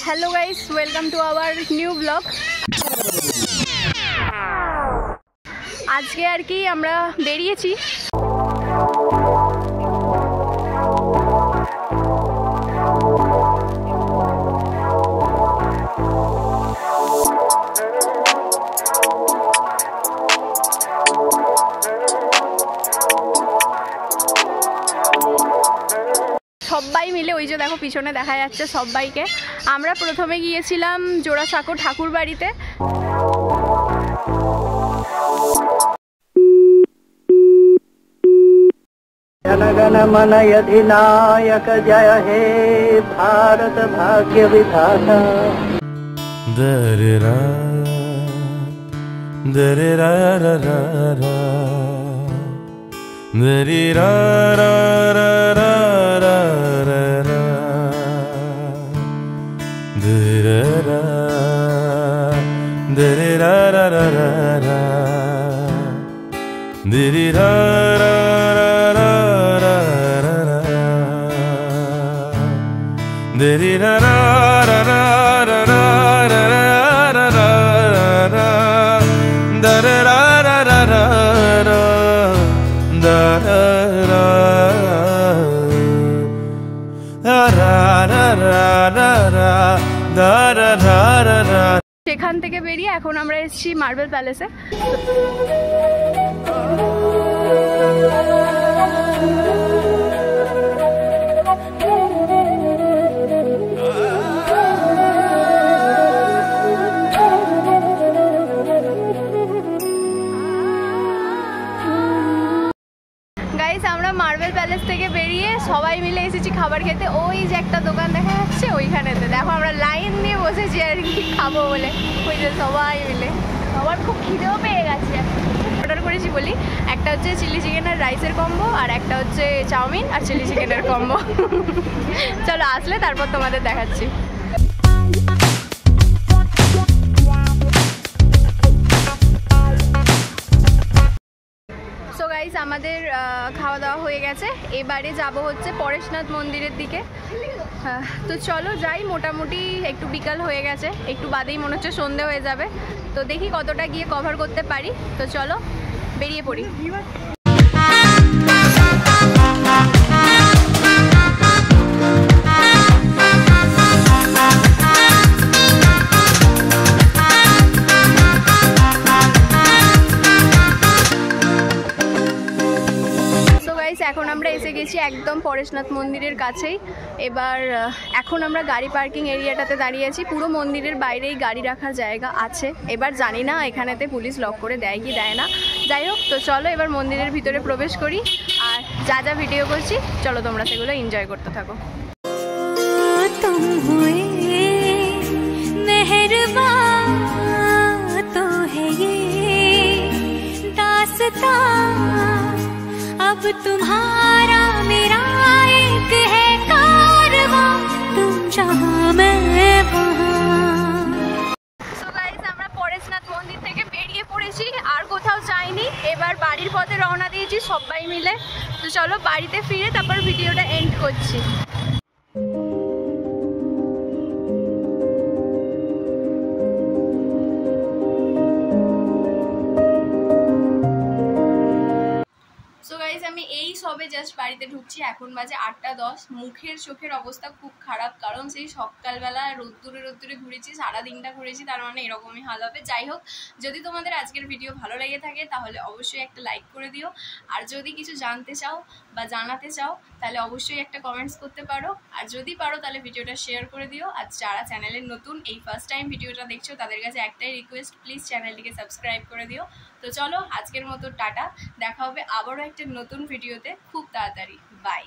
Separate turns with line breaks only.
Hello guys, welcome to our নিউ ব্লগ। আজকে আর কি আমরা বেরিয়েছি সবাই মিলে। ওই যে দেখো পিছনে দেখা যাচ্ছে সবাইকে। আমরা প্রথমে গিয়েছিলাম জোড়াসাঁকো ঠাকুর বাড়িতে।
जनगण मन अधिनायक जय हे भारत भाग्य विधाता। दररा दररा रा रा रा दररा रा रा रा रा रा दररा दररा रा रा रा दररा
সেখান থেকে বেরিয়ে এখন আমরা এসেছি মার্বেল প্যালেসে। আমরা মার্বেল প্যালেস থেকে বেরিয়ে সবাই মিলে এসেছি খাবার খেতে। ওই যে একটা দোকান দেখা যাচ্ছে ওইখানেতে দেখো আমরা লাইন দিয়ে বসেছি আর কি খাবো বলে। ওই যে সবাই মিলে, সবার খুব খিদেও পেয়ে গেছে। অর্ডার করেছি বলি, একটা হচ্ছে চিলি চিকেন আর রাইসের কম্বো, আর একটা হচ্ছে চাউমিন আর চিলি চিকেনের কম্বো। চলো আসলে তারপর তোমাদের দেখাচ্ছি। গাইস আমাদের খাওয়া দাওয়া হয়ে গেছে। এবারে যাব হচ্ছে পরেশনাথ মন্দিরের দিকে। তো চলো যাই। মোটামুটি একটু বিকাল হয়ে গেছে, একটু বাদেই মনে হচ্ছে সন্ধে হয়ে যাবে। তো দেখি কতটা গিয়ে কভার করতে পারি। তো চলো বেরিয়ে পড়ি। এখন আমরা এসে গেছি একদম পরেশনাথ মন্দিরের কাছেই। এবার এখন আমরা গাড়ি পার্কিং এরিয়াটাতে দাঁড়িয়ে আছি। পুরো মন্দিরের বাইরেই গাড়ি রাখার জায়গা আছে। এবার জানি না এখানেতে পুলিশ লক করে দেয় কি দেয় না। যাই হোক, তো চলো এবার মন্দিরের ভিতরে প্রবেশ করি। আর যা যা ভিডিও করছি চলো তোমরা সেগুলো এনজয় করতে থাকো।
अब तुम्हारा मेरा एक है कारवां, तुम जहाँ मैं वहाँ।
So guys, আমরা পরেশনাথ মন্দির থেকে বেরিয়ে পড়েছি, আর কোথাও যাইনি। এবার বাড়ির পথে রওনা দিয়েছি সবাই মিলে। তো চলো বাড়িতে ফিরে তারপর ভিডিওটা এন্ড করছি। আমি এই সবে জাস্ট বাড়িতে ঢুকছি। এখন বাজে 8টা 10। মুখের চোখের অবস্থা খুব খারাপ, কারণ সেই সকালবেলা রোদ্দুরে ঘুরেছি, সারাদিনটা ঘুরেছি, তার মানে এরকমই হাল হবে। যাই হোক, যদি তোমাদের আজকের ভিডিও ভালো লেগে থাকে তাহলে অবশ্যই একটা লাইক করে দিও। আর যদি কিছু জানতে চাও বা জানাতে চাও তাহলে অবশ্যই একটা কমেন্টস করতে পারো। আর যদি পারো তাহলে ভিডিওটা শেয়ার করে দিও। আর যারা চ্যানেলের নতুন, এই ফার্স্ট টাইম ভিডিওটা দেখছো, তাদের কাছে একটাই রিকোয়েস্ট, প্লিজ চ্যানেলটিকে সাবস্ক্রাইব করে দিও। তো চলো আজকের মতো টাটা, দেখা হবে আবারও একটা নতুন ভিডিওতে খুব তাড়াতাড়ি। বাই।